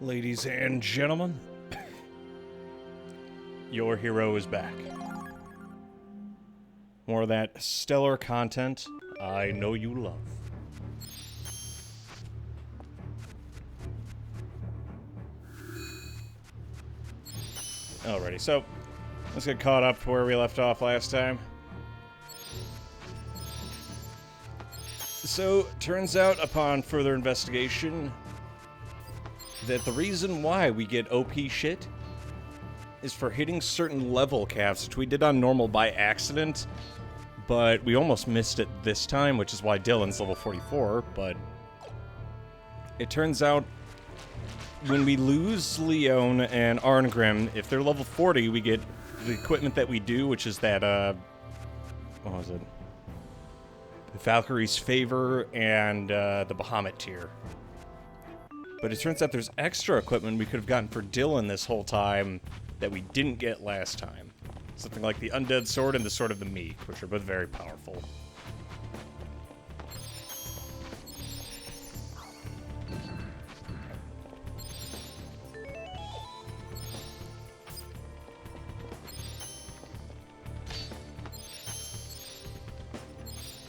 Ladies and gentlemen, your hero is back. More of that stellar content I know you love. Alrighty, so let's get caught up to where we left off last time. So, turns out upon further investigation that the reason why we get OP shit is for hitting certain level caps, which we did on normal by accident, but we almost missed it this time, which is why Dylan's level 44, but it turns out when we lose Leon and Arngrim, if they're level 40, we get the equipment that we do, which is that, what was it? The Valkyrie's Favor and the Bahamut tier. But it turns out there's extra equipment we could have gotten for Dylan this whole time that we didn't get last time. Something like the Undead Sword and the Sword of the Meek, which are both very powerful.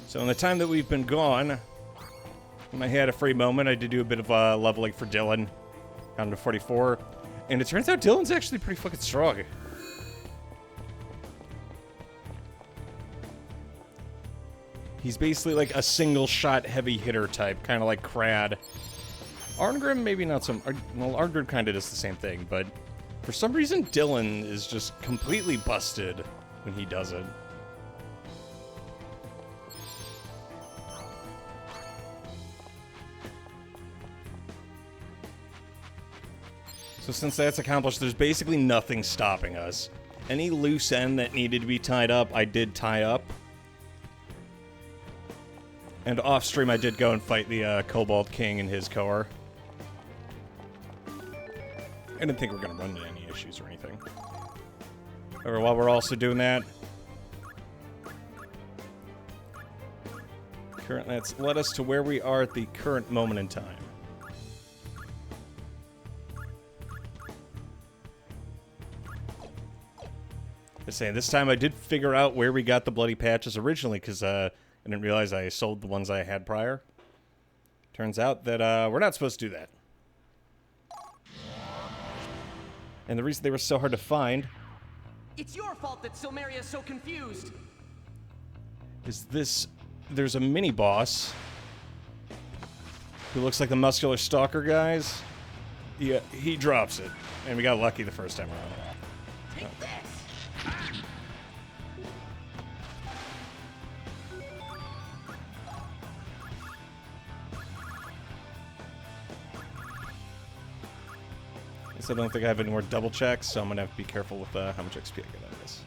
So in the time that we've been gone, when I had a free moment, I did do a bit of leveling for Dylan, down to 44, and it turns out Dylan's actually pretty fucking strong. He's basically like a single-shot heavy hitter type, kind of like Krad. Arngrim, maybe not so... Well, Arngrim kind of does the same thing, but for some reason, Dylan is just completely busted when he does it. So since that's accomplished, there's basically nothing stopping us. Any loose end that needed to be tied up, I did tie up. And off-stream, I did go and fight the Kobold King and his core. I didn't think we were going to run into any issues or anything. However, while we're also doing that, that's led us to where we are at the current moment in time. Saying this time I did figure out where we got the bloody patches originally, because I didn't realize I sold the ones I had prior. Turns out that we're not supposed to do that. And the reason they were so hard to find... It's your fault that Silmeria is so confused! ...is this... There's a mini-boss who looks like the muscular stalker guys. Yeah, he drops it. And we got lucky the first time around. Take this! I don't think I have any more double checks, so I'm gonna have to be careful with how much XP I get out of this.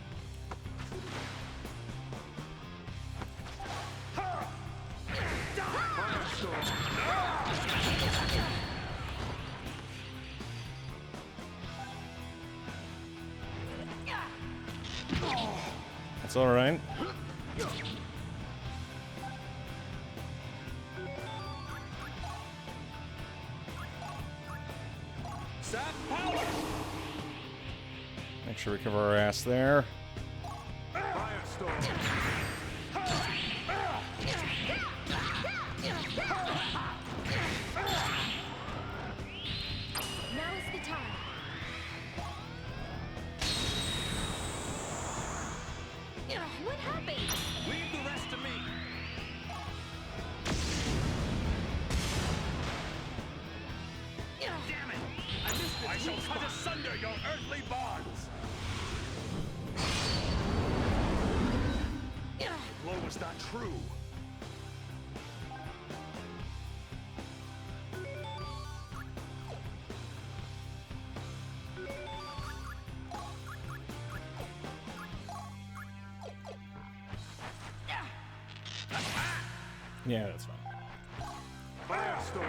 That's all right. Make sure we cover our ass there. What happened? Leave the rest to me! Damn it! I missed it! I shall cut asunder your earthly bonds! The blow was not true. Yeah, that's fine. Firestorm!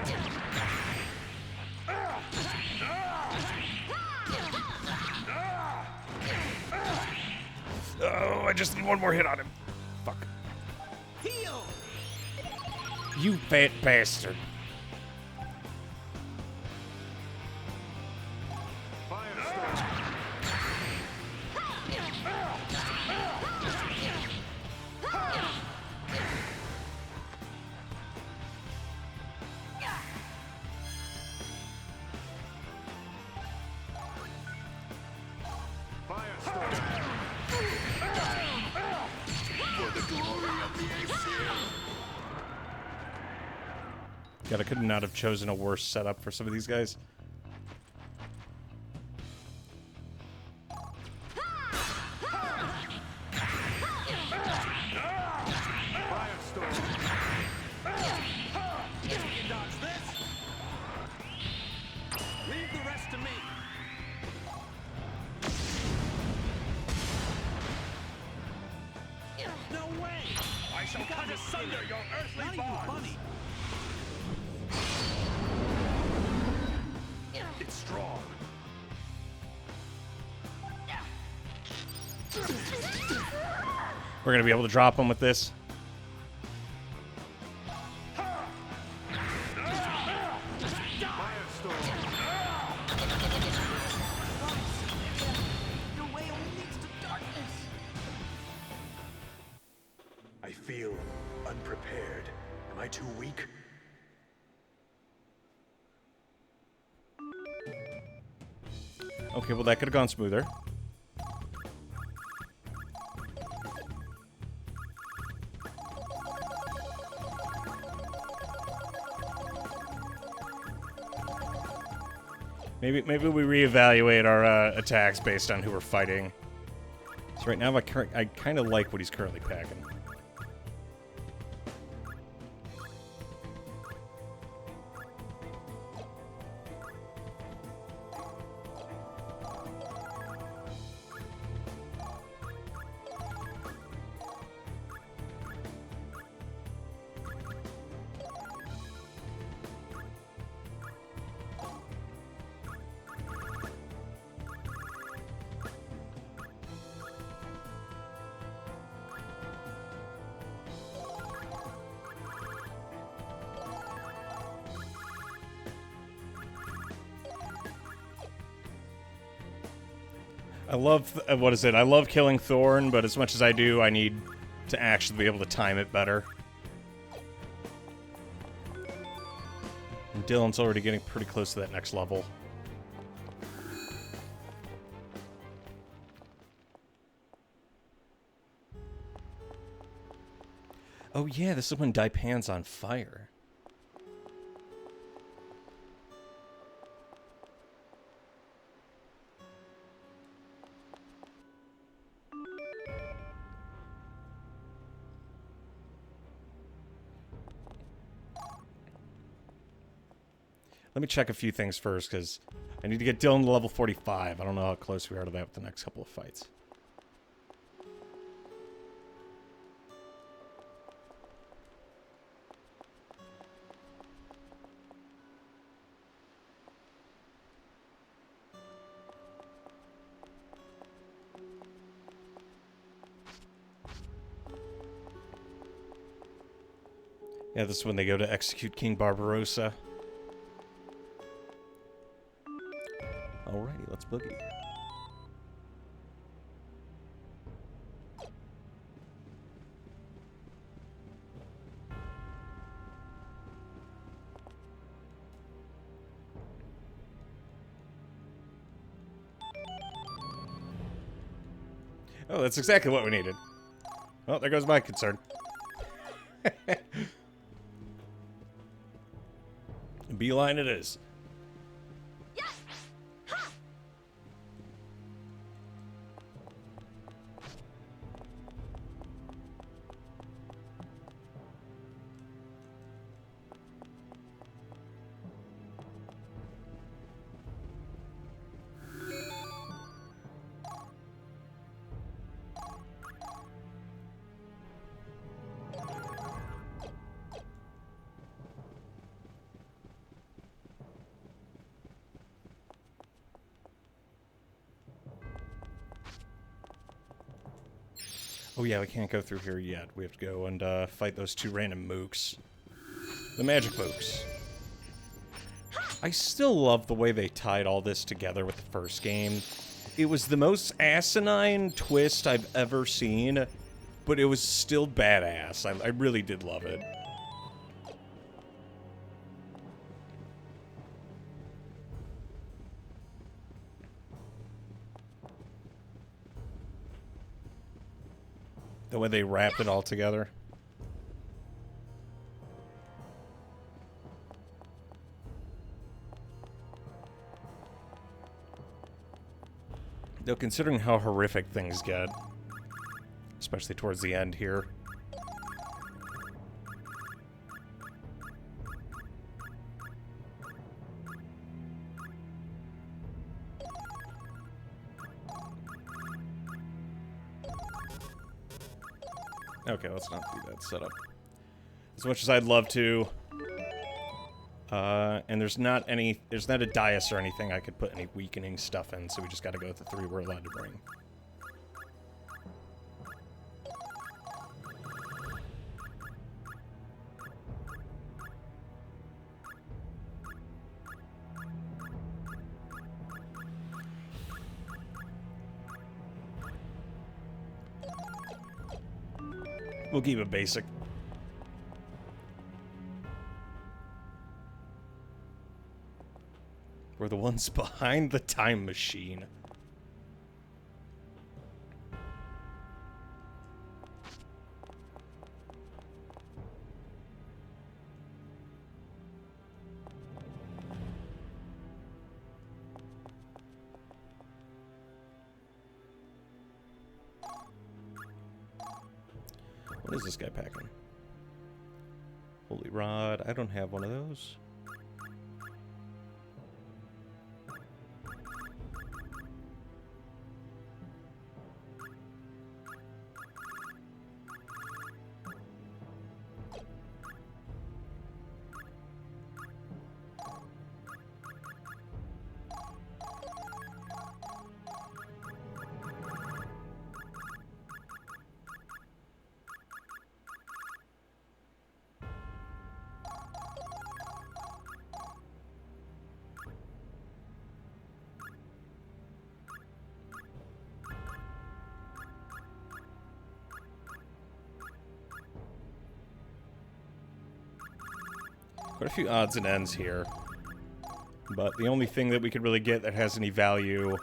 Oh, I just need one more hit on him. Fuck. Heal! You fat bastard. God, I could not have chosen a worse setup for some of these guys. Leave the rest to me. No way! I shall cut asunder your earthly bonds. It's strong. We're gonna be able to drop him with this. I feel unprepared. Am I too weak? Okay, well that could have gone smoother. Maybe we reevaluate our attacks based on who we're fighting. So right now, I kind of like what he's currently packing. I love, what is it? I love killing Thorn, but as much as I do, I need to actually be able to time it better. And Dylan's already getting pretty close to that next level. Oh yeah, this is when Daipan's on fire. Let me check a few things first, because I need to get Dylan to level 45. I don't know how close we are to that with the next couple of fights. Yeah, this is when they go to execute King Barbarossa. Alrighty, let's boogie. Oh, that's exactly what we needed. Well, there goes my concern. Beeline it is. Oh yeah, we can't go through here yet. We have to go and fight those two random mooks. The magic mooks. I still love the way they tied all this together with the first game. It was the most asinine twist I've ever seen, but it was still badass. I really did love it. The way they wrapped it all together. Though considering how horrific things get, especially towards the end here. Okay, let's not do that setup. As much as I'd love to. And there's not a dais or anything I could put any weakening stuff in, so we just gotta go with the 3 we're allowed to bring. We'll keep it basic. We're the ones behind the time machine. What is this guy packing? Holy Rod. I don't have one of those. Quite a few odds and ends here. But the only thing that we could really get that has any value would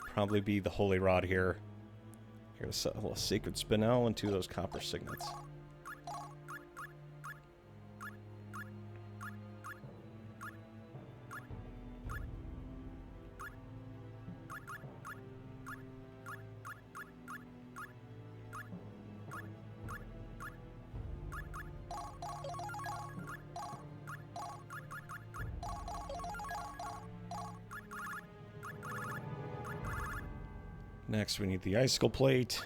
probably be the Holy Rod here. Here's a little Sacred Spinel and 2 of those copper signets. Next, we need the icicle plate.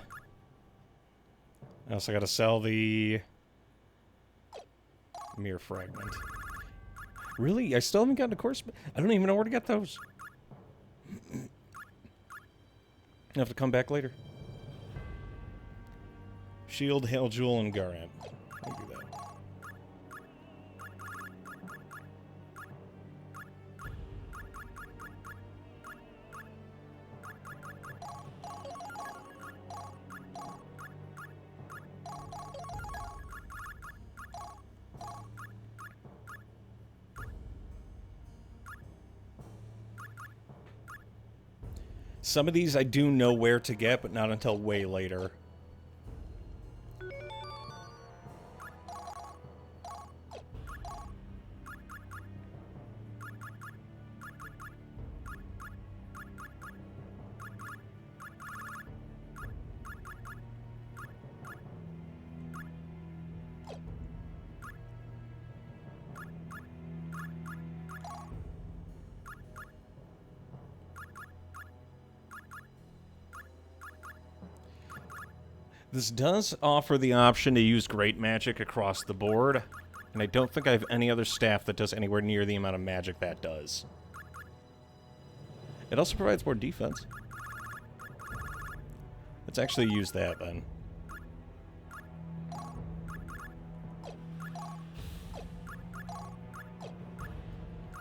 I also got to sell the mirror fragment. Really? I still haven't gotten a course. I don't even know where to get those. I have to come back later. Shield, Hail Jewel, and Garant. I'll do that. Some of these I do know where to get, but not until way later. This does offer the option to use Great Magic across the board, and I don't think I have any other staff that does anywhere near the amount of magic that does. It also provides more defense. Let's actually use that, then.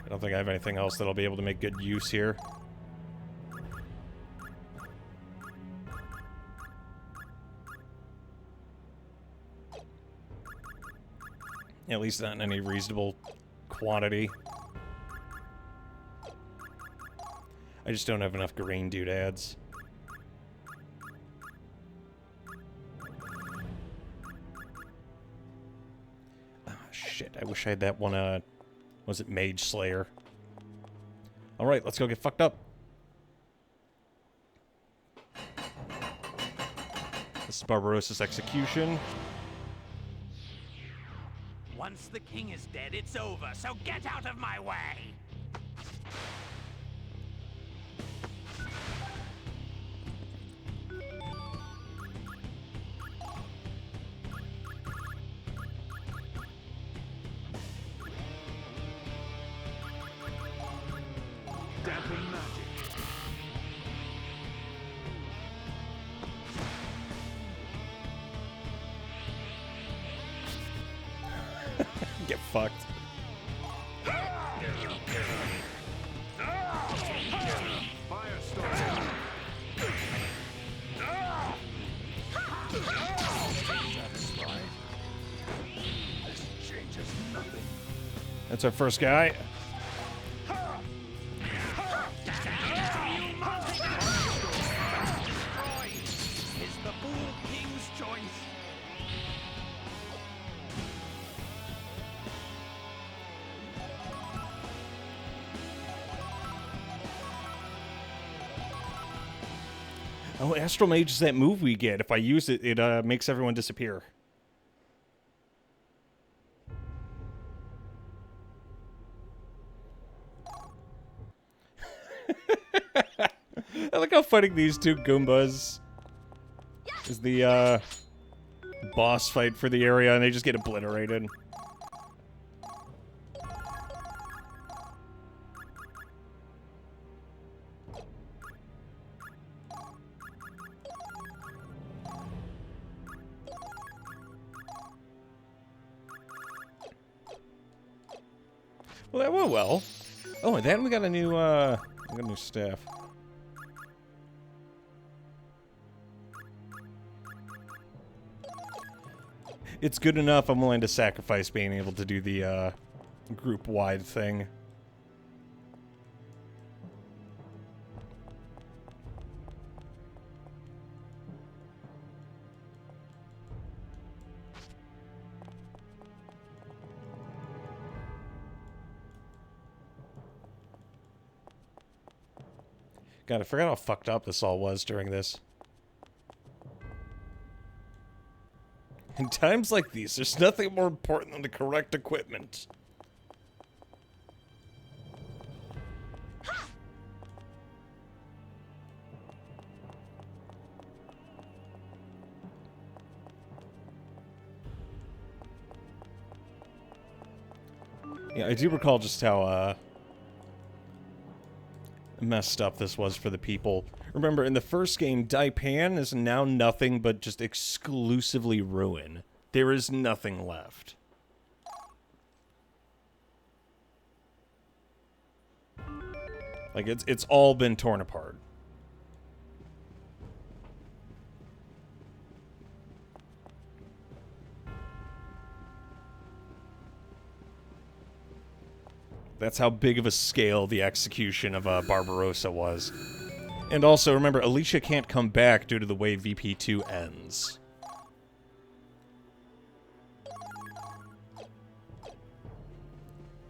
I don't think I have anything else that'll be able to make good use here. At least not in any reasonable quantity. I just don't have enough green doodads. Ah, shit. I wish I had that one, was it Mage Slayer? Alright, let's go get fucked up. This is Barbarossa's execution. Once the king is dead, it's over, so get out of my way! Dampen magic. Get fucked. Firestorm. Satisfied. This changes nothing. That's our first guy. Is the fool king's choice? Oh, Astral Mage is that move we get. If I use it, it makes everyone disappear. I like how fighting these two Goombas is the boss fight for the area, and they just get obliterated. Well, that went well. Oh, and then we got a new, staff. It's good enough. I'm willing to sacrifice being able to do the, group-wide thing. God, I forgot how fucked up this all was during this. In times like these, there's nothing more important than the correct equipment. Yeah, I do recall just how, messed up this was for the people. Remember, in the first game, Daipan is now nothing but just exclusively ruin. There is nothing left. Like, it's all been torn apart. That's how big of a scale the execution of Barbarossa was. And also, remember, Alicia can't come back due to the way VP2 ends.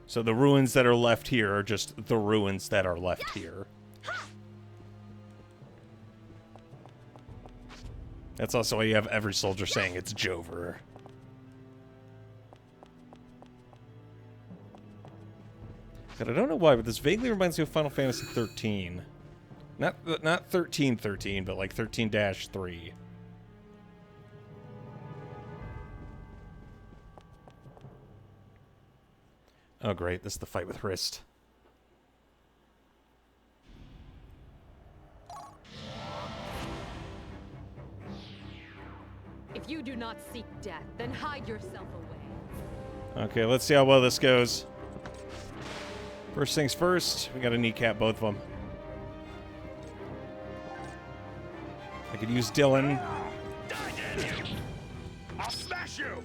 So the ruins that are left here are just the ruins that are left here. That's also why you have every soldier saying it's Jover. God, I don't know why, but this vaguely reminds me of Final Fantasy 13. Not 1313, but like 13-3. Oh great, this is the fight with Hrist. If you do not seek death, then hide yourself away. Okay, let's see how well this goes. First things first, we gotta kneecap both of them. I could use Dylan. I'll smash you!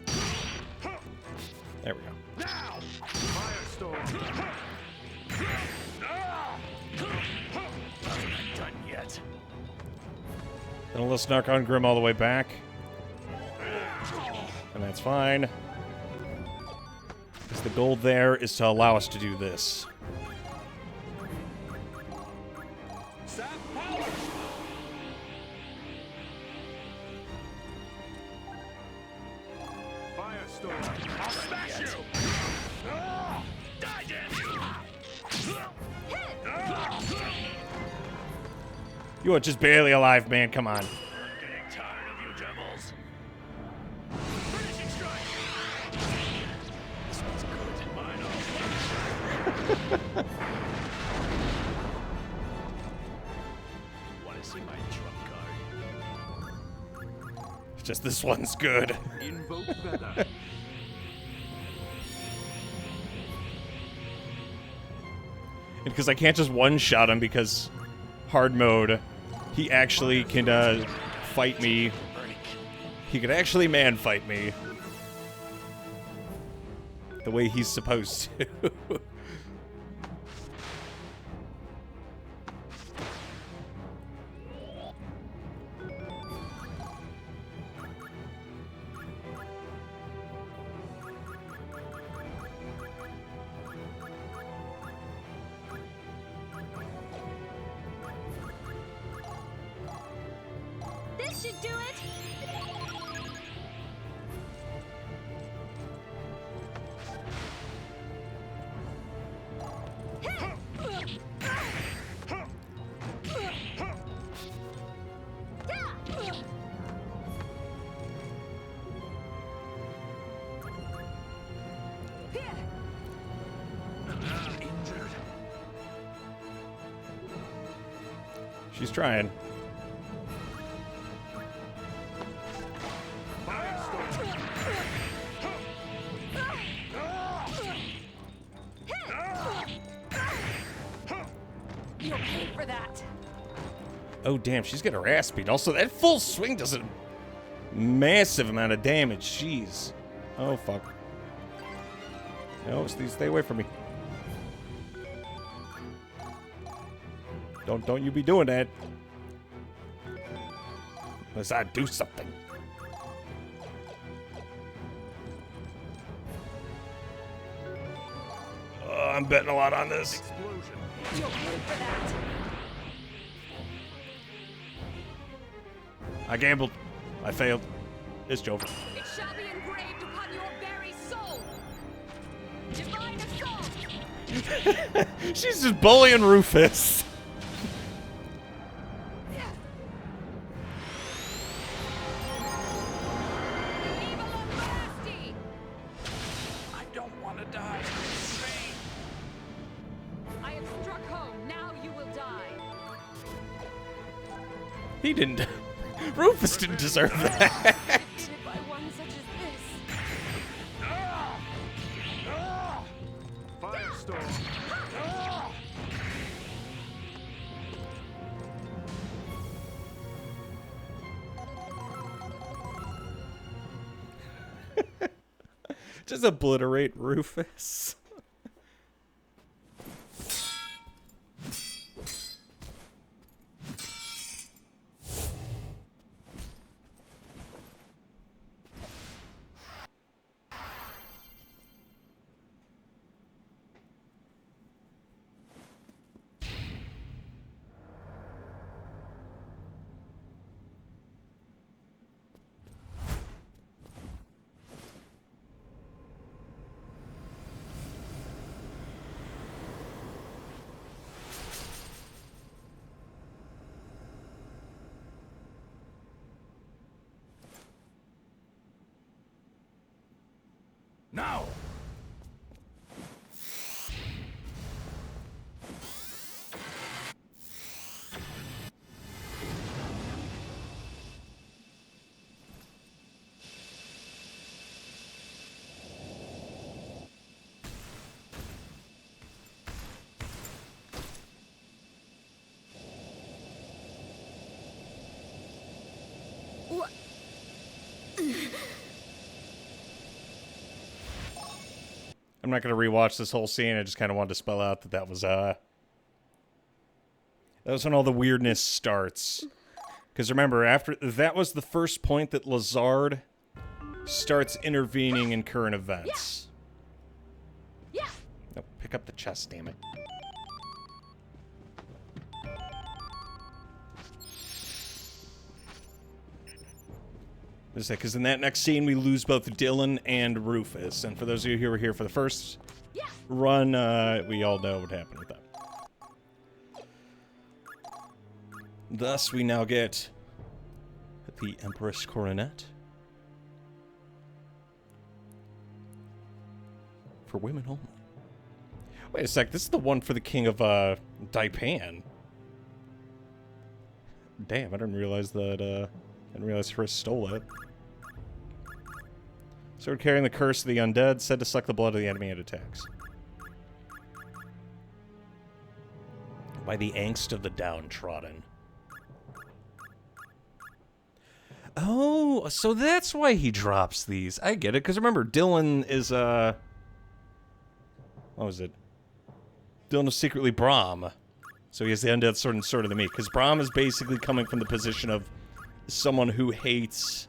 There we go. Now! Firestorm. I'm not done yet. Then let's knock on Grim all the way back. And that's fine. Because the gold there is to allow us to do this. I'll smash you! Die, You are just barely alive, man. Come on. I'm getting tired of you devils. Finishing strike! This one's good. Mine. Want to see my trump card? Just this one's good. Invoke feather. Because I can't just one-shot him because hard mode, he actually can fight me. He could actually man-fight me. The way he's supposed to. This should do it! Injured. She's trying. You'll pay for that! Oh, damn, she's got her ass beat. Also, that full swing does a massive amount of damage. Jeez. Oh, fuck. No, stay away from me. Don't you be doing that. Unless I do something. I'm betting a lot on this. Explosion. You'll pay for that! I gambled. I failed. It's over. It shall be engraved upon your very soul! Divine assault! She's just bullying Rufus. Evil nasty! I don't want to die. Pain. I have struck home, now you will die! He didn't. Rufus didn't deserve that. Defeated by one such as this! Firestorm. Just obliterate Rufus. Now. What? I'm not going to rewatch this whole scene. I just kind of wanted to spell out that that was when all the weirdness starts. Because remember, after that was the first point that Lazard starts intervening in current events. Yeah! No, pick up the chest, damn it. Because in that next scene, we lose both Dylan and Rufus. And for those of you who were here for the first run, we all know what happened with that. Thus, we now get the Empress Coronet. For women only. Wait a sec, this is the one for the King of, Daipan. Damn, I didn't realize that, I didn't realize Chris stole it. Sword carrying the curse of the undead, said to suck the blood of the enemy it attacks. By the angst of the downtrodden. Oh, so that's why he drops these. I get it, because remember, Dylan is, what was it? Dylan is secretly Brahm. So he has the undead sword and sword of the meat. Because Brahm is basically coming from the position of someone who hates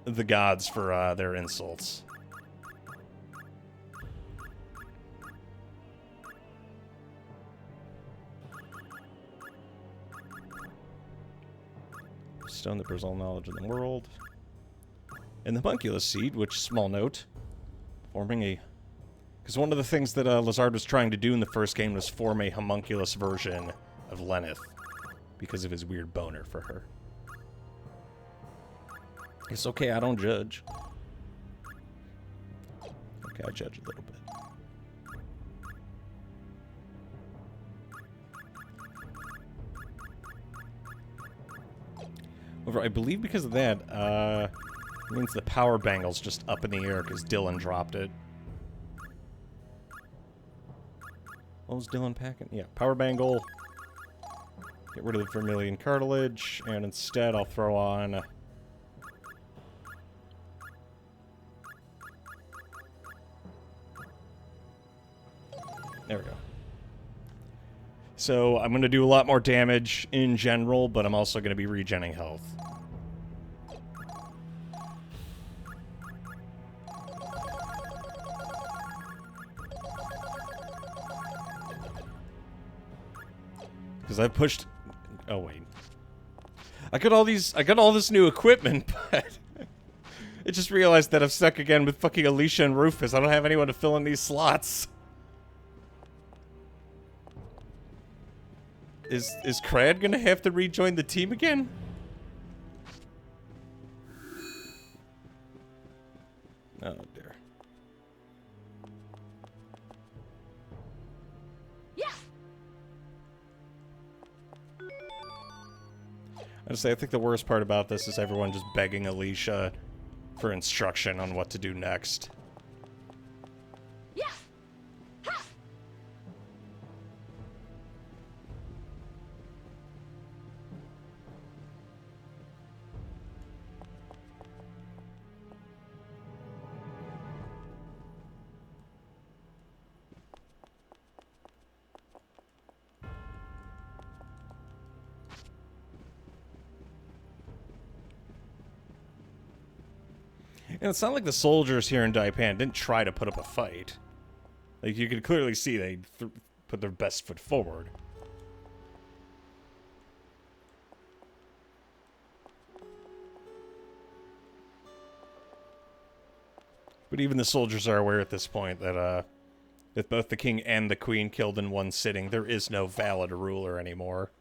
the gods for their insults. Stone that bears all knowledge in the world. And the homunculus seed, which, small note, forming a... Because one of the things that Lazard was trying to do in the first game was form a homunculus version of Lenneth. Because of his weird boner for her. It's okay, I don't judge. Okay, I judge a little bit. However, I believe because of that, it means the power bangle's just up in the air because Dylan dropped it. What was Dylan packing? Yeah, power bangle. Get rid of the vermilion cartilage, and instead I'll throw on... There we go. So, I'm going to do a lot more damage in general, but I'm also going to be regenning health. Because I've pushed... Oh, wait. I got all this new equipment, but... I just realized that I'm stuck again with fucking Alicia and Rufus. I don't have anyone to fill in these slots. Is Crad gonna have to rejoin the team again? Oh, dear. I think the worst part about this is everyone just begging Alicia for instruction on what to do next. And it's not like the soldiers here in Daipan didn't try to put up a fight. Like, you could clearly see they put their best foot forward. But even the soldiers are aware at this point that, with both the king and the queen killed in one sitting, there is no valid ruler anymore.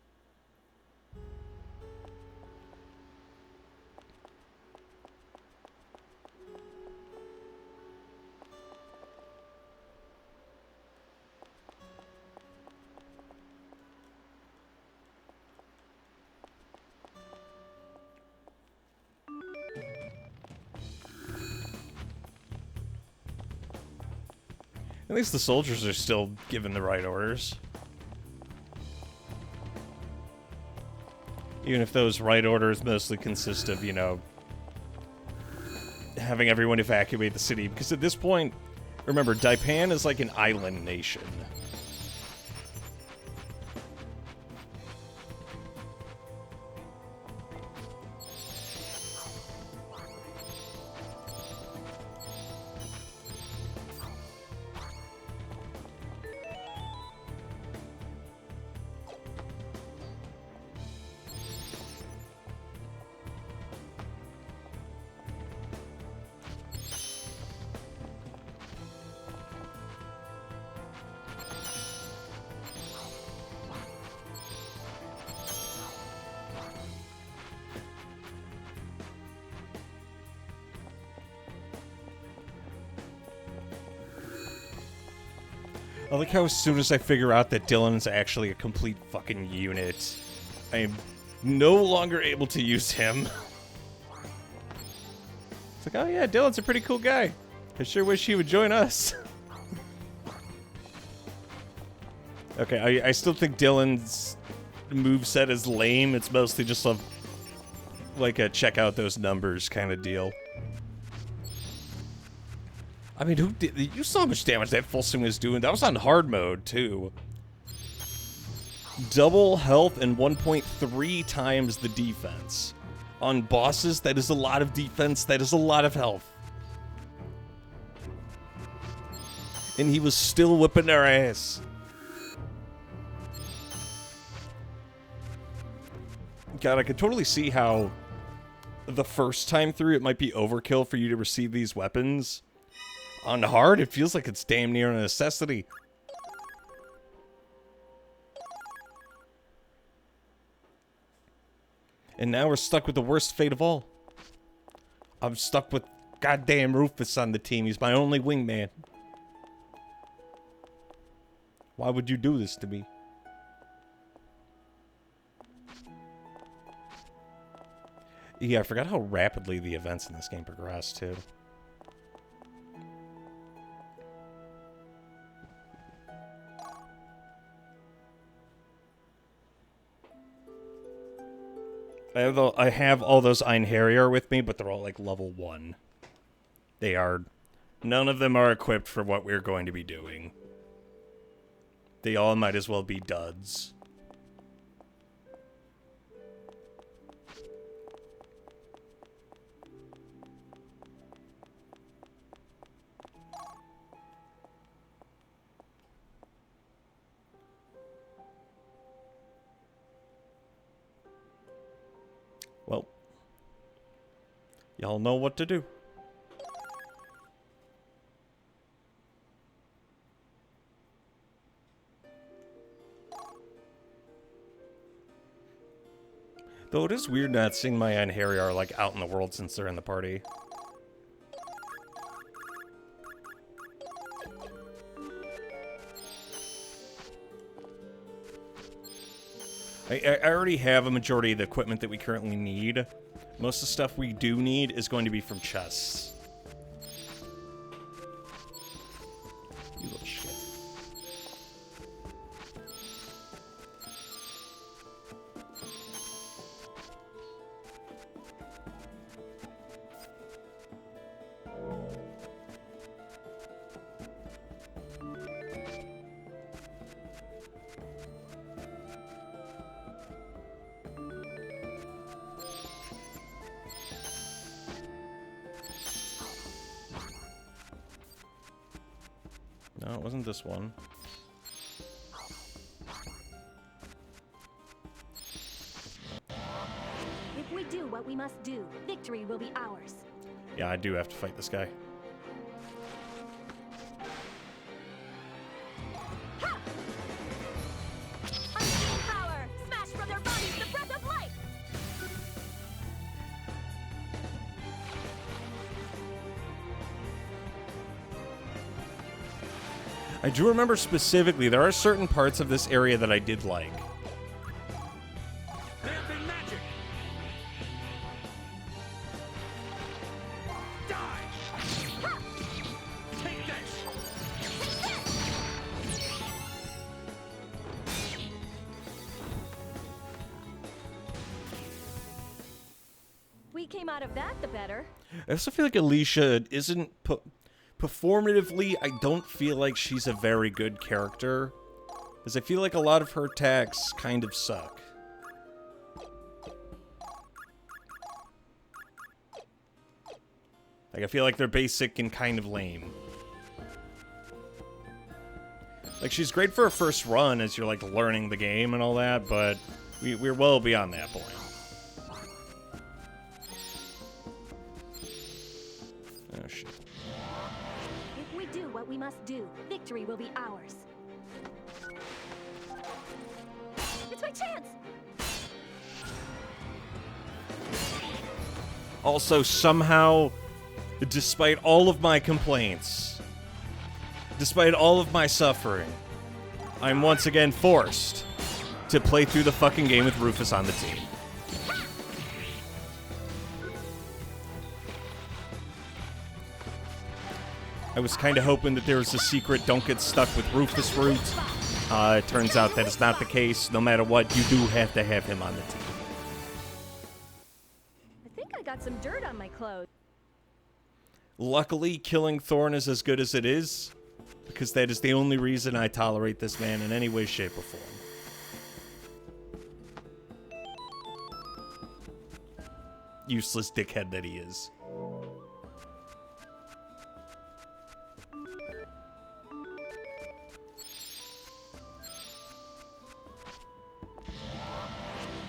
At least the soldiers are still given the right orders. Even if those right orders mostly consist of, you know, having everyone evacuate the city. Because at this point, remember, Daipan is like an island nation. I like how as soon as I figure out that Dylan's actually a complete fucking unit, I am no longer able to use him. It's like, oh yeah, Dylan's a pretty cool guy. I sure wish he would join us. Okay, I still think Dylan's moveset is lame. It's mostly just like a check out those numbers kind of deal. I mean, you saw how much damage that full swing was doing. That was on hard mode, too. Double health and 1.3 times the defense. On bosses, that is a lot of defense. That is a lot of health. And he was still whipping their ass. God, I could totally see how the first time through it might be overkill for you to receive these weapons. On hard, it feels like it's damn near a necessity. And now we're stuck with the worst fate of all. I'm stuck with goddamn Rufus on the team. He's my only wingman. Why would you do this to me? Yeah, I forgot how rapidly the events in this game progress, too. I have all those Einherjar with me, but they're all like level 1. They are... None of them are equipped for what we're going to be doing. They all might as well be duds. Well, y'all know what to do. Though it is weird not seeing my Einherjar like out in the world since they're in the party. I already have a majority of the equipment that we currently need. Most of the stuff we do need is going to be from chests. You little shit. No, it wasn't this one. If we do what we must do, victory will be ours. Yeah, I do have to fight this guy. Ha! Unseen power! Smash from their bodies the breath of life! I do remember specifically, there are certain parts of this area that I did like. There have been magic. Die. Ha! Take this. We came out of that the better. I also feel like Alicia isn't... Performatively, I don't feel like she's a very good character. Because I feel like a lot of her attacks kind of suck. Like, I feel like they're basic and kind of lame. Like, she's great for a first run as you're, like, learning the game and all that, but we're well beyond that point. Oh, shit. If we do what we must do, victory will be ours. It's my chance! Also, somehow, despite all of my complaints, Despite all of my suffering, I'm once again forced to play through the fucking game with Rufus on the team. I was kind of hoping that there was a secret don't get stuck with Rufus route. It turns out that is not the case. No matter what, you do have to have him on the team. I think I got some dirt on my clothes. Luckily, killing Thorn is as good as it is, because that is the only reason I tolerate this man in any way, shape, or form. Useless dickhead that he is.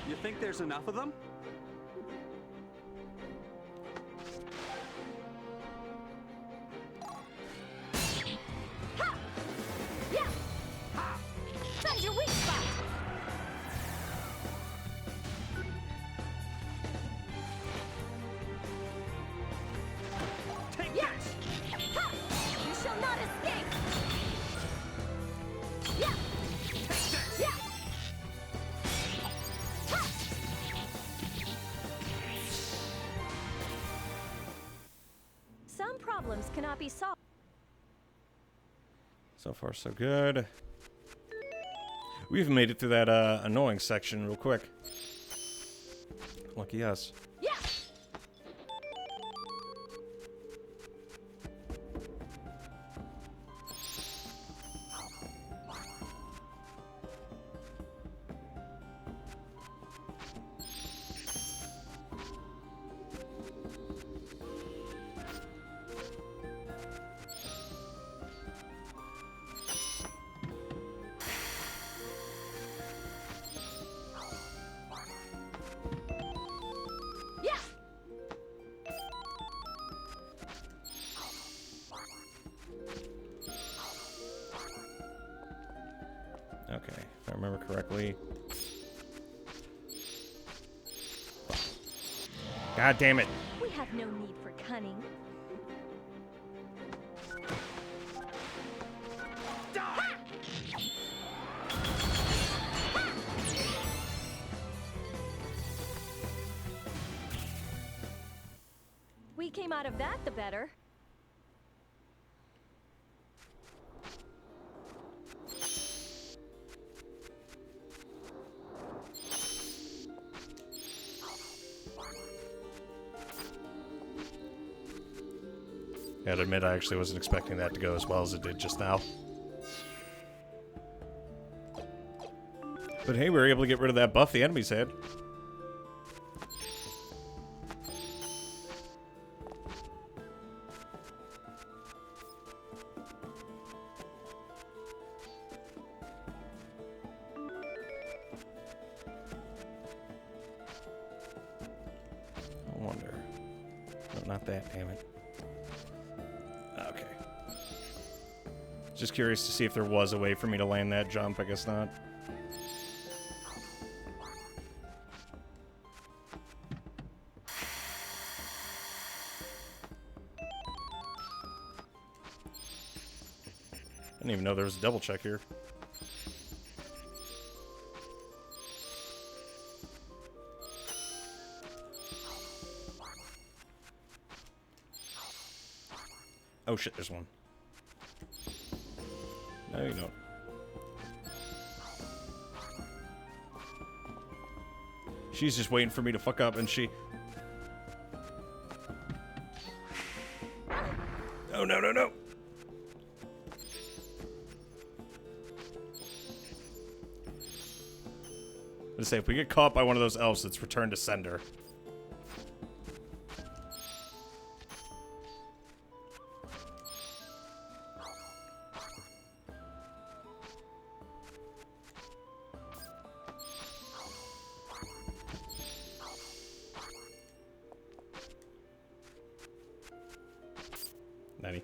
You think there's enough of them? Yeah! Find your weak spot! Take Yeah! this! Ha! You shall not escape! Yeah! Yeah! Ha! Some problems cannot be solved. So far, so good. We even made it through that annoying section real quick. Lucky us. Yeah! Yeah! Okay, if I remember correctly. God damn it. We have no need for cunning. We came out of that the better. Gotta admit, I actually wasn't expecting that to go as well as it did just now. But hey, we were able to get rid of that buff the enemies had. I wonder. No, not that, damn it. Okay. Just curious to see if there was a way for me to land that jump. I guess not. I didn't even know there was a double check here. Oh shit, there's one. No, you don't. She's just waiting for me to fuck up, and she... Oh, no, no, no! Let's say, if we get caught by one of those elves, it's return to sender.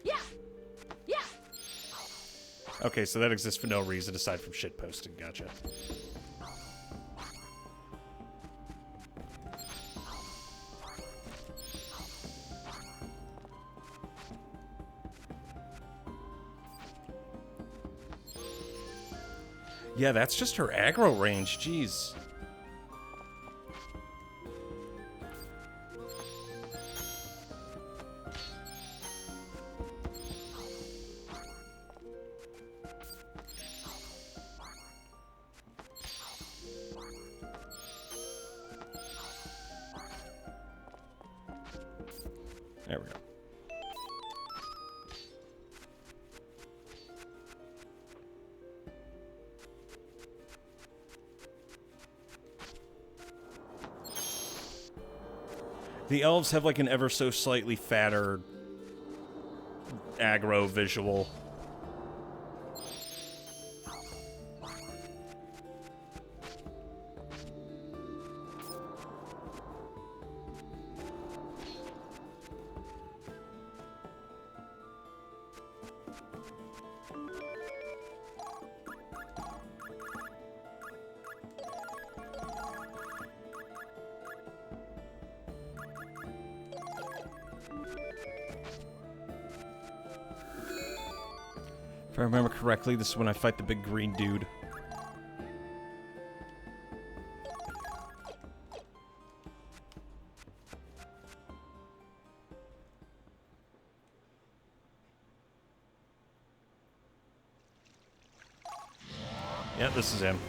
Yeah! Yeah! Okay, so that exists for no reason aside from shitposting. Gotcha. Yeah, that's just her aggro range. Jeez. There we go. The elves have like an ever so slightly fatter aggro visual. If I remember correctly, this is when I fight the big green dude. Yeah, this is him.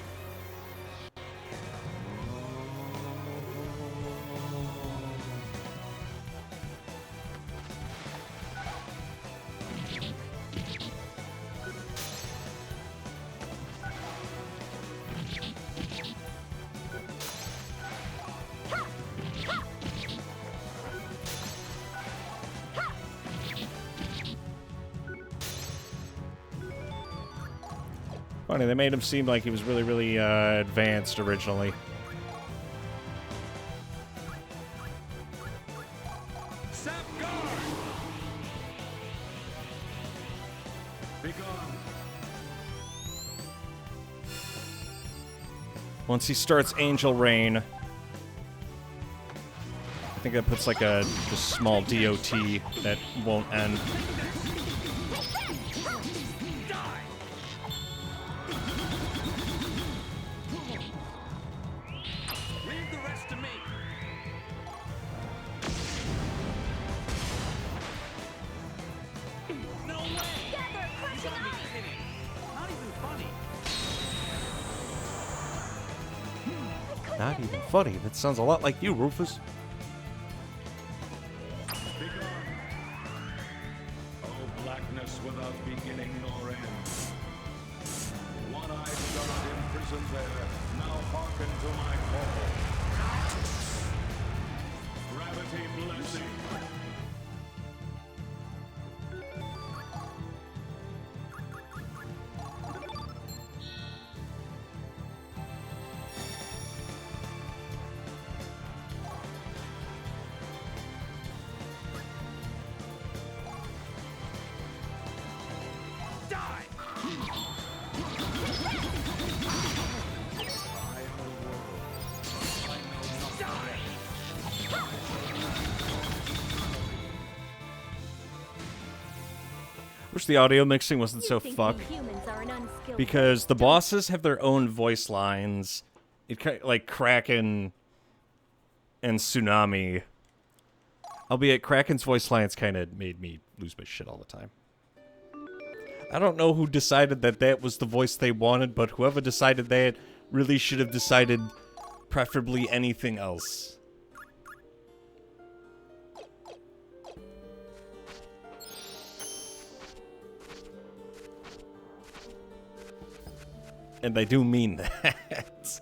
Funny, they made him seem like he was really, really advanced originally. Set guard! Be gone. Once he starts Angel Rain, I think that puts like a just small DOT that won't end. Leave the rest to me. No way! Together, crushing Gotta be ice! kidding. Not even funny. Not even funny. That sounds a lot like you, Rufus. Be gone. Oh, blackness without beginning nor end. One-eyed god imprisoned there, now hearken to my call. Gravity blessing. Wish the audio mixing wasn't so fucked. Because the bosses have their own voice lines. Like Kraken and Tsunami. Albeit Kraken's voice lines kind of made me lose my shit all the time. I don't know who decided that that was the voice they wanted, but whoever decided that really should have decided preferably anything else. And I do mean that.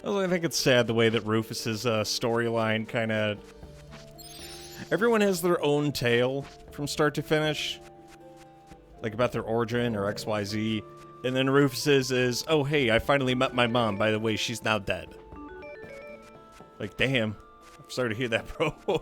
Although I think it's sad the way that Rufus's storyline kind of... Everyone has their own tale from start to finish. Like about their origin or XYZ. And then Rufus's is, oh hey, I finally met my mom. By the way, she's now dead. Like, damn. I'm sorry to hear that, bro.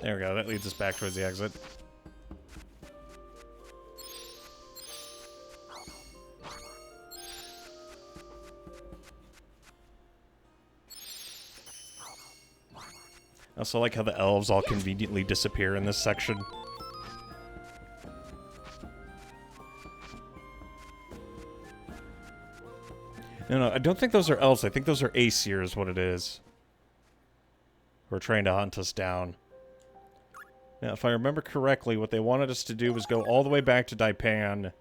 There we go, that leads us back towards the exit. I also like how the elves all conveniently disappear in this section. No, I don't think those are elves. I think those are Aesir is what it is. Who are trying to hunt us down. Now, if I remember correctly, what they wanted us to do was go all the way back to Daipan.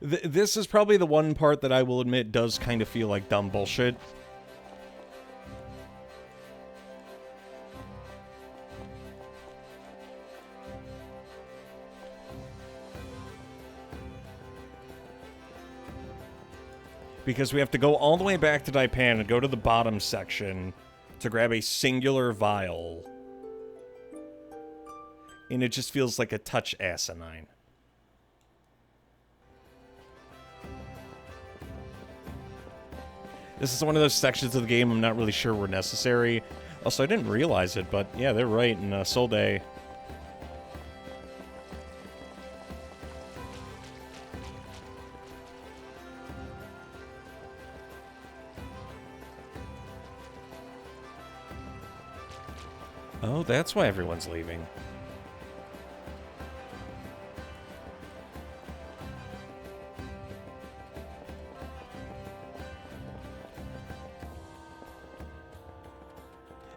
This is probably the one part that I will admit does kind of feel like dumb bullshit. Because we have to go all the way back to Daipan and go to the bottom section to grab a singular vial. And it just feels like a touch asinine. This is one of those sections of the game I'm not really sure were necessary. Also, I didn't realize it, but yeah, they're right in Solday. Oh, that's why everyone's leaving.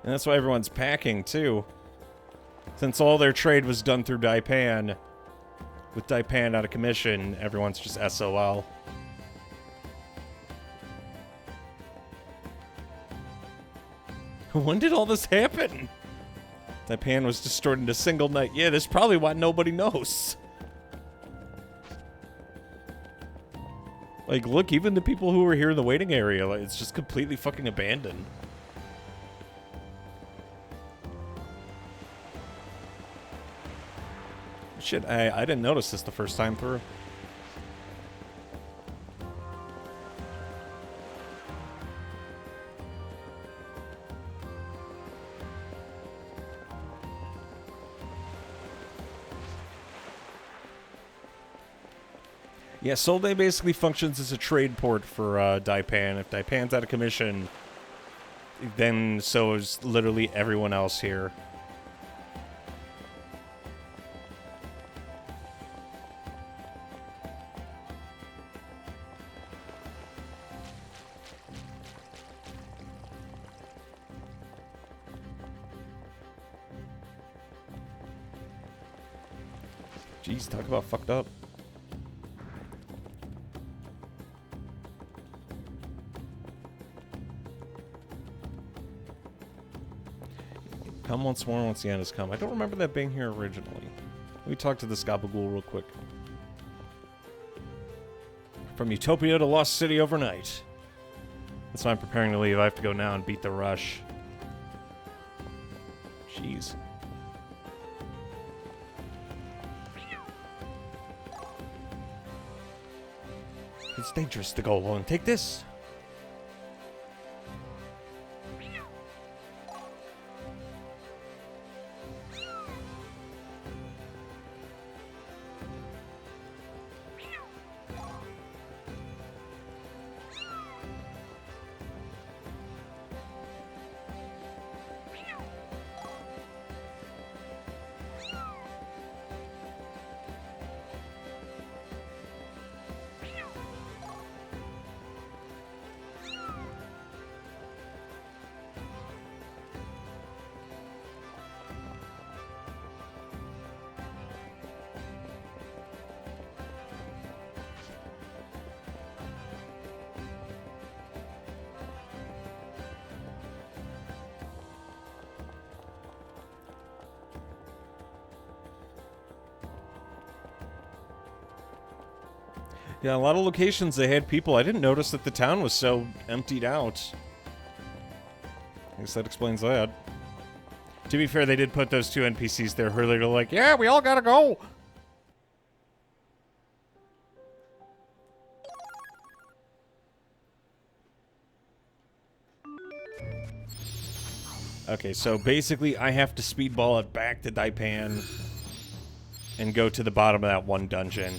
And that's why everyone's packing, too. Since all their trade was done through Daipan, with Daipan out of commission, everyone's just SOL. When did all this happen? Daipan was destroyed in a single night. Yeah, that's probably why nobody knows. Like, look, even the people who were here in the waiting area, like, it's just completely fucking abandoned. Shit, I didn't notice this the first time through. Yeah, Solday basically functions as a trade port for Daipan. If Daipan's out of commission, then so is literally everyone else here. Jeez, talk about fucked up. Come once more once the end has come. I don't remember that being here originally. Let me talk to this Gabagool real quick. From Utopia to Lost City overnight. That's why I'm preparing to leave. I have to go now and beat the rush. Jeez. It's dangerous to go alone. Take this. Yeah, a lot of locations they had people. I didn't notice that the town was so emptied out. I guess that explains that. To be fair, they did put those two NPCs there earlier to like, yeah, we all gotta go. Okay, so basically I have to speedball it back to Daipan and go to the bottom of that one dungeon.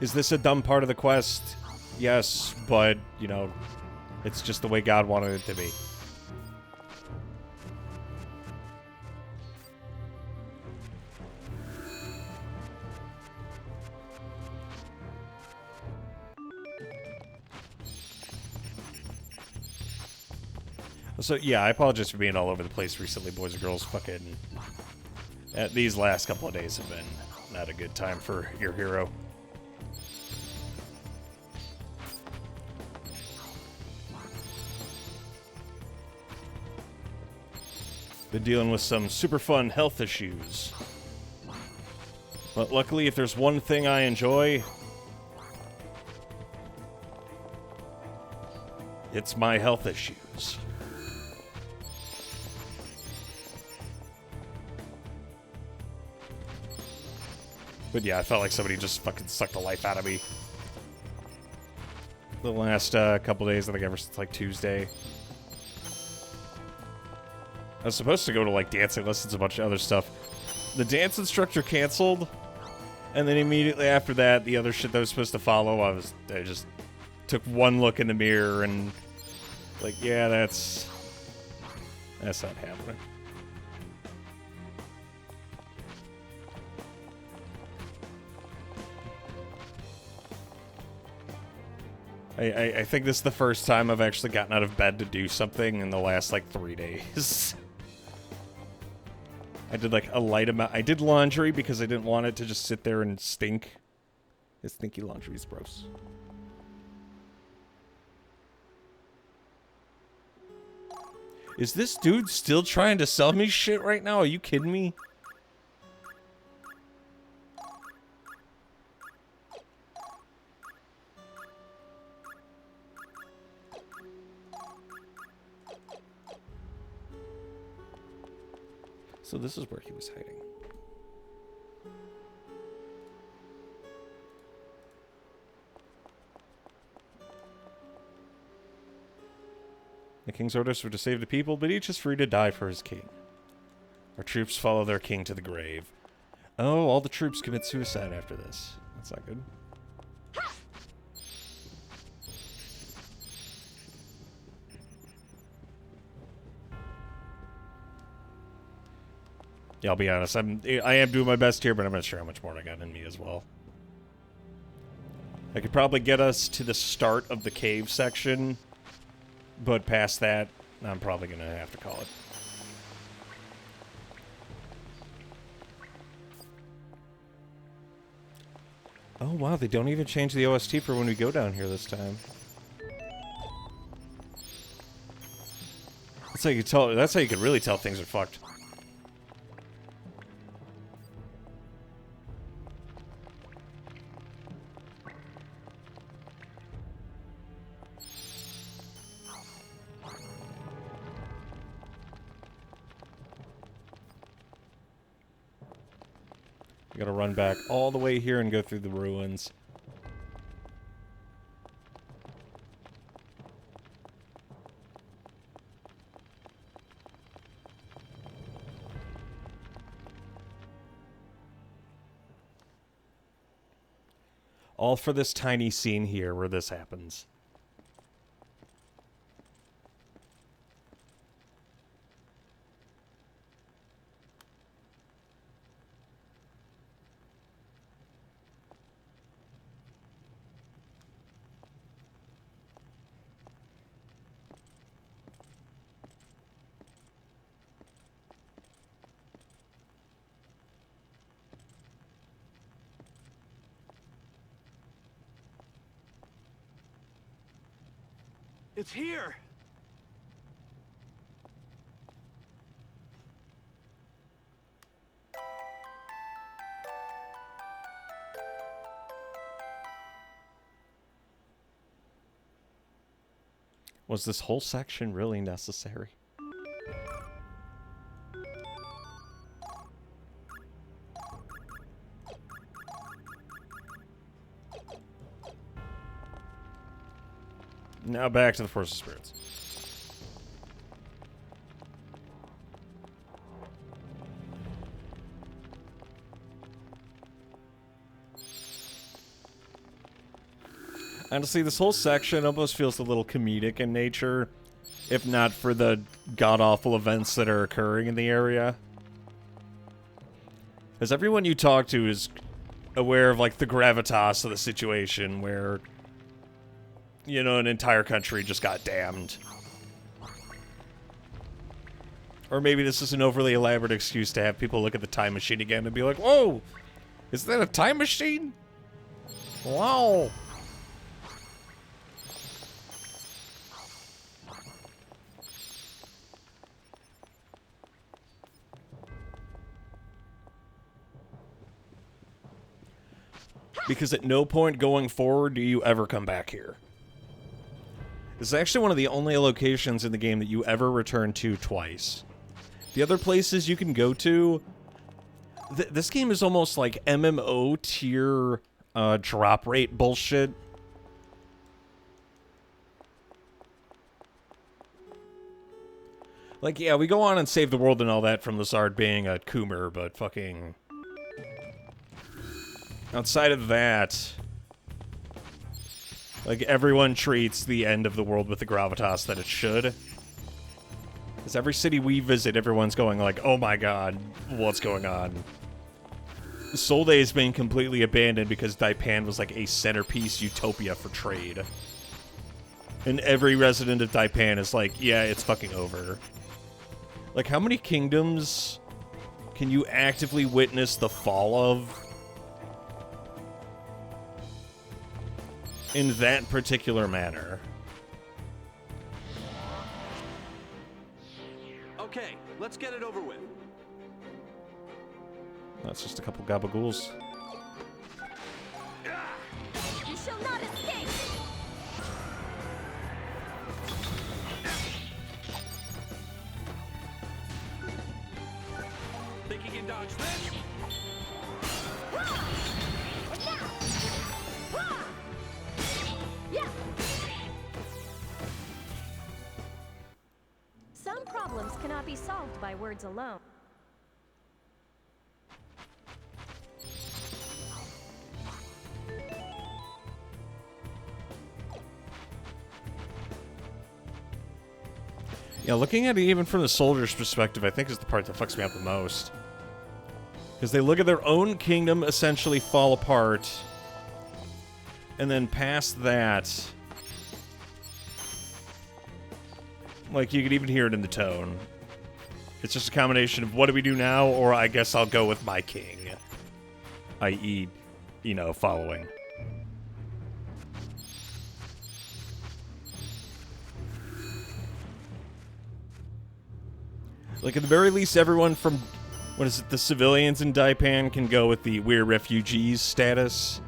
Is this a dumb part of the quest? Yes, but, you know, it's just the way God wanted it to be. So, yeah, I apologize for being all over the place recently, boys and girls. Fucking... these last couple of days have been not a good time for your hero. Been dealing with some super fun health issues. But luckily, if there's one thing I enjoy, it's my health issues. But yeah, I felt like somebody just fucking sucked the life out of me. The last couple days, I think ever since like Tuesday. I was supposed to go to like dancing lessons, a bunch of other stuff. The dance instructor canceled, and then immediately after that, the other shit that was supposed to follow, I just took one look in the mirror and like, yeah, that's not happening. I think this is the first time I've actually gotten out of bed to do something in the last like 3 days. I did like a light amount. I did laundry because I didn't want it to just sit there and stink. This stinky laundry is gross. Is this dude still trying to sell me shit right now? Are you kidding me? So this is where he was hiding. The king's orders were to save the people, but each is free to die for his king. Our troops follow their king to the grave. Oh, all the troops commit suicide after this. That's not good. Yeah, I'll be honest. I am doing my best here, but I'm not sure how much more I got in me as well. I could probably get us to the start of the cave section, but past that, I'm probably going to have to call it. Oh, wow, they don't even change the OST for when we go down here this time. That's how you tell. That's how you could really tell things are fucked. I gotta run back all the way here and go through the ruins. All for this tiny scene here where this happens. It's here! Was this whole section really necessary? Now back to the Force of Spirits. Honestly, this whole section almost feels a little comedic in nature, if not for the god-awful events that are occurring in the area. Because everyone you talk to is aware of, like, the gravitas of the situation where, you know, an entire country just got damned. Or maybe this is an overly elaborate excuse to have people look at the time machine again and be like, whoa, is that a time machine? Wow. Because at no point going forward do you ever come back here. This is actually one of the only locations in the game that you ever return to twice. The other places you can go to... this game is almost like MMO tier drop rate bullshit. Like, yeah, we go on and save the world and all that from the Zard being a Coomer, but fucking... outside of that, like, everyone treats the end of the world with the gravitas that it should. Because every city we visit, everyone's going like, oh my god, what's going on? Solday has been completely abandoned because Daipan was like a centerpiece utopia for trade. And every resident of Daipan is like, yeah, it's fucking over. Like, how many kingdoms can you actively witness the fall of in that particular manner? Okay, let's get it over with. That's just a couple gabagools. You shall not escape! Think you can dodge this? Yeah. Some problems cannot be solved by words alone. Yeah, looking at it even from the soldier's perspective, I think is the part that fucks me up the most. Because they look at their own kingdom essentially fall apart, and then past that, like, you could even hear it in the tone. It's just a combination of what do we do now, or I guess I'll go with my king. I.e., you know, following. Like, at the very least, everyone from, what is it, the civilians in Daipan can go with the we're refugees status.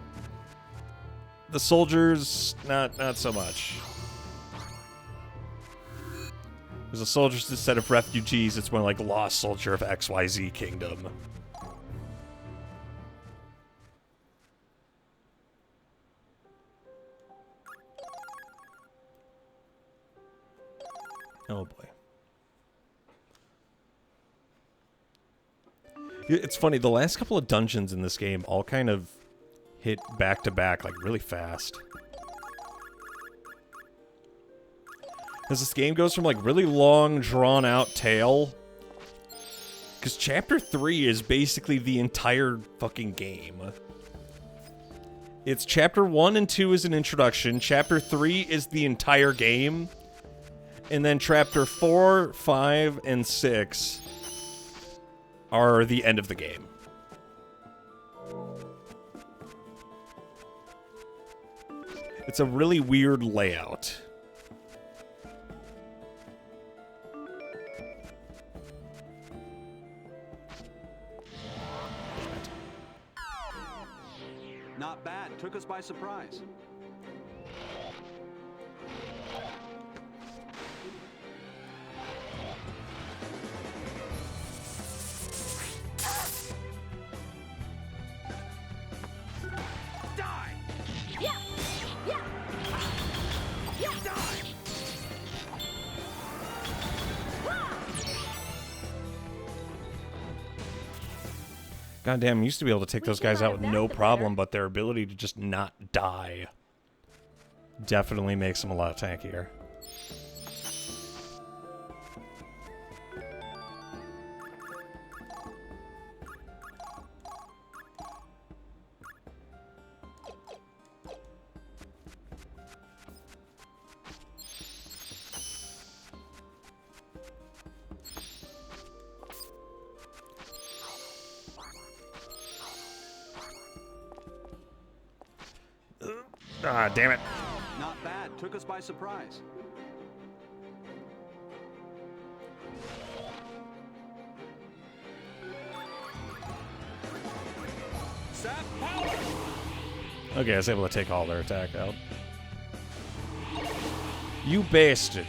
The soldiers, not so much. Because the soldiers, instead of refugees, it's more like lost soldier of XYZ kingdom. Oh boy. It's funny, the last couple of dungeons in this game all kind of hit back to back, like, really fast. Because this game goes from, like, really long, drawn-out tale. Because Chapter 3 is basically the entire fucking game. It's Chapter 1 and 2 is an introduction, Chapter 3 is the entire game, and then Chapter 4, 5, and 6... are the end of the game. It's a really weird layout. Not bad. Took us by surprise. Goddamn, used to be able to take those guys out with no problem, but their ability to just not die definitely makes them a lot tankier. Ah, damn it. Not bad. Took us by surprise. Sap power! Okay, I was able to take all their attack out. You bastard.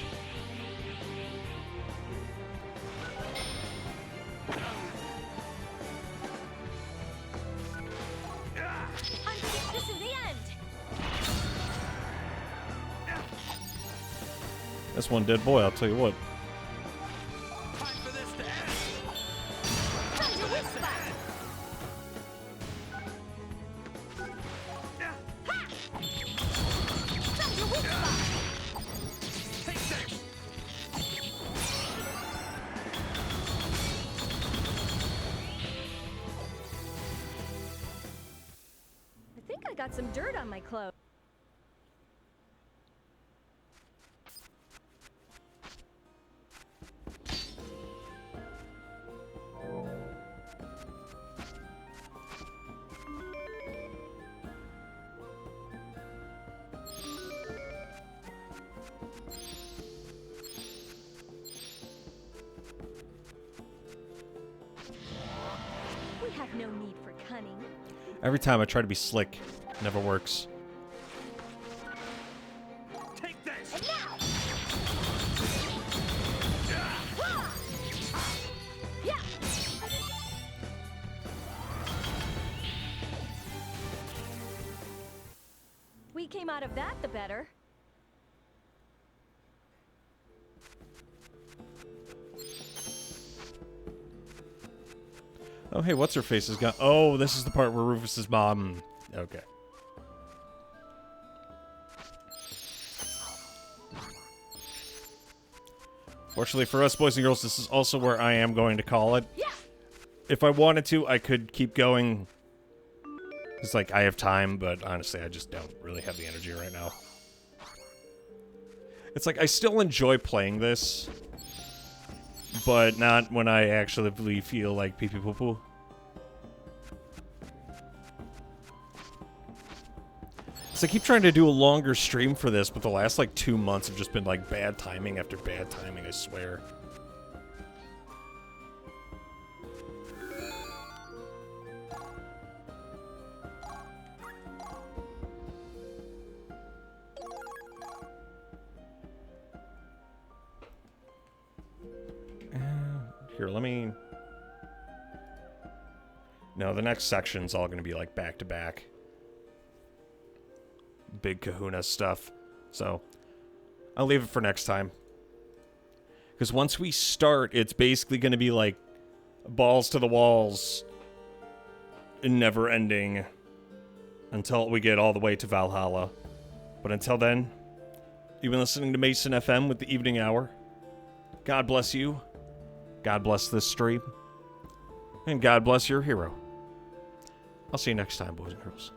This is the end. That's one dead boy, I'll tell you what. Time for this to end. Thunder Whisper. Ha! Thunder Whisper. Take this. I think I got some dirt on my clothes. We have no need for cunning. Every time I try to be slick, it never works. Take this. And now! Yeah! We came out of that the better. Oh, hey, what's her face is gone. Oh, this is the part where Rufus's mom. Okay. Fortunately for us, boys and girls, this is also where I am going to call it. Yeah! If I wanted to, I could keep going. It's like I have time, but honestly, I just don't really have the energy right now. It's like I still enjoy playing this, but not when I actually feel like pee pee poo poo. So I keep trying to do a longer stream for this, but the last like 2 months have just been like bad timing after bad timing, I swear. Here, let me... No, the next section's all going to be like back to back. Big kahuna stuff. So, I'll leave it for next time. Because once we start, it's basically going to be like balls to the walls and never ending until we get all the way to Valhalla. But until then, you've been listening to Mason FM with the Evening Hour. God bless you. God bless this stream. And God bless your hero. I'll see you next time, boys and girls.